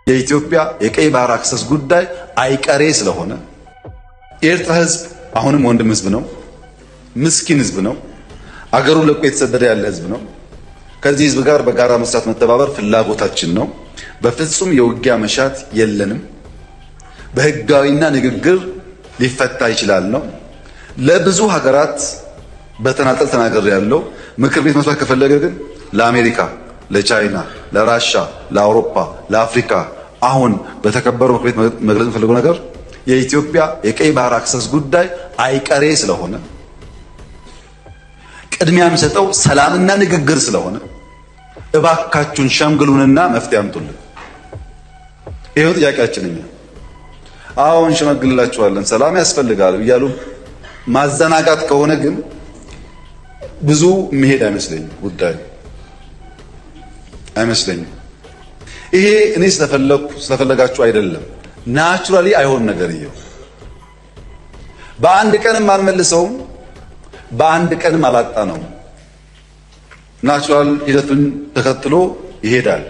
የኢትዮጵያ የቀይ ባህር አክሰስ ጉዳይ አይቀሬ ስለሆነ የኤርትራ ህዝብ አሁንም ወንድም ህዝብ ነው። ምስኪን ህዝብ ነው። አገሩን ለቆ የተሰደደ ያለ ህዝብ ነው። ከዚህ ህዝብ ጋር በጋራ መስራት መተባበር ፍላጎታችን ነው። በፍጹም የውጊያ መሻት የለንም። በህጋዊና ንግግር ሊፈታ ይችላል ነው። ለብዙ ሀገራት በተናጠል ተናገር ያለው ምክር ቤት መስራት ከፈለገ ግን ለአሜሪካ፣ ለቻይና፣ ለራሻ፣ ለአውሮፓ፣ ለአፍሪካ አሁን በተከበረው ምክር ቤት መግለጽ የፈለገው ነገር የኢትዮጵያ የቀይ ባህር አክሰስ ጉዳይ አይቀሬ ስለሆነ ቅድሚያ የሚሰጠው ሰላምና ንግግር ስለሆነ እባካችሁን ሸምግሉንና መፍትሄ አምጡልን። ይሄው ጥያቄያችን እኛ አሁን ሸመግልላችኋለን ሰላም ያስፈልጋል እያሉ ማዘናጋት ከሆነ ግን ብዙ መሄድ አይመስለኝም። ጉዳዩ አይመስለኝም። ይሄ እኔ ስለፈለጋችሁ አይደለም። ናቹራሊ አይሆን ነገር ይሄው በአንድ ቀንም አንመልሰውም፣ በአንድ ቀንም አላጣ ነው። ናቹራል ሂደቱን ተከትሎ ይሄዳል።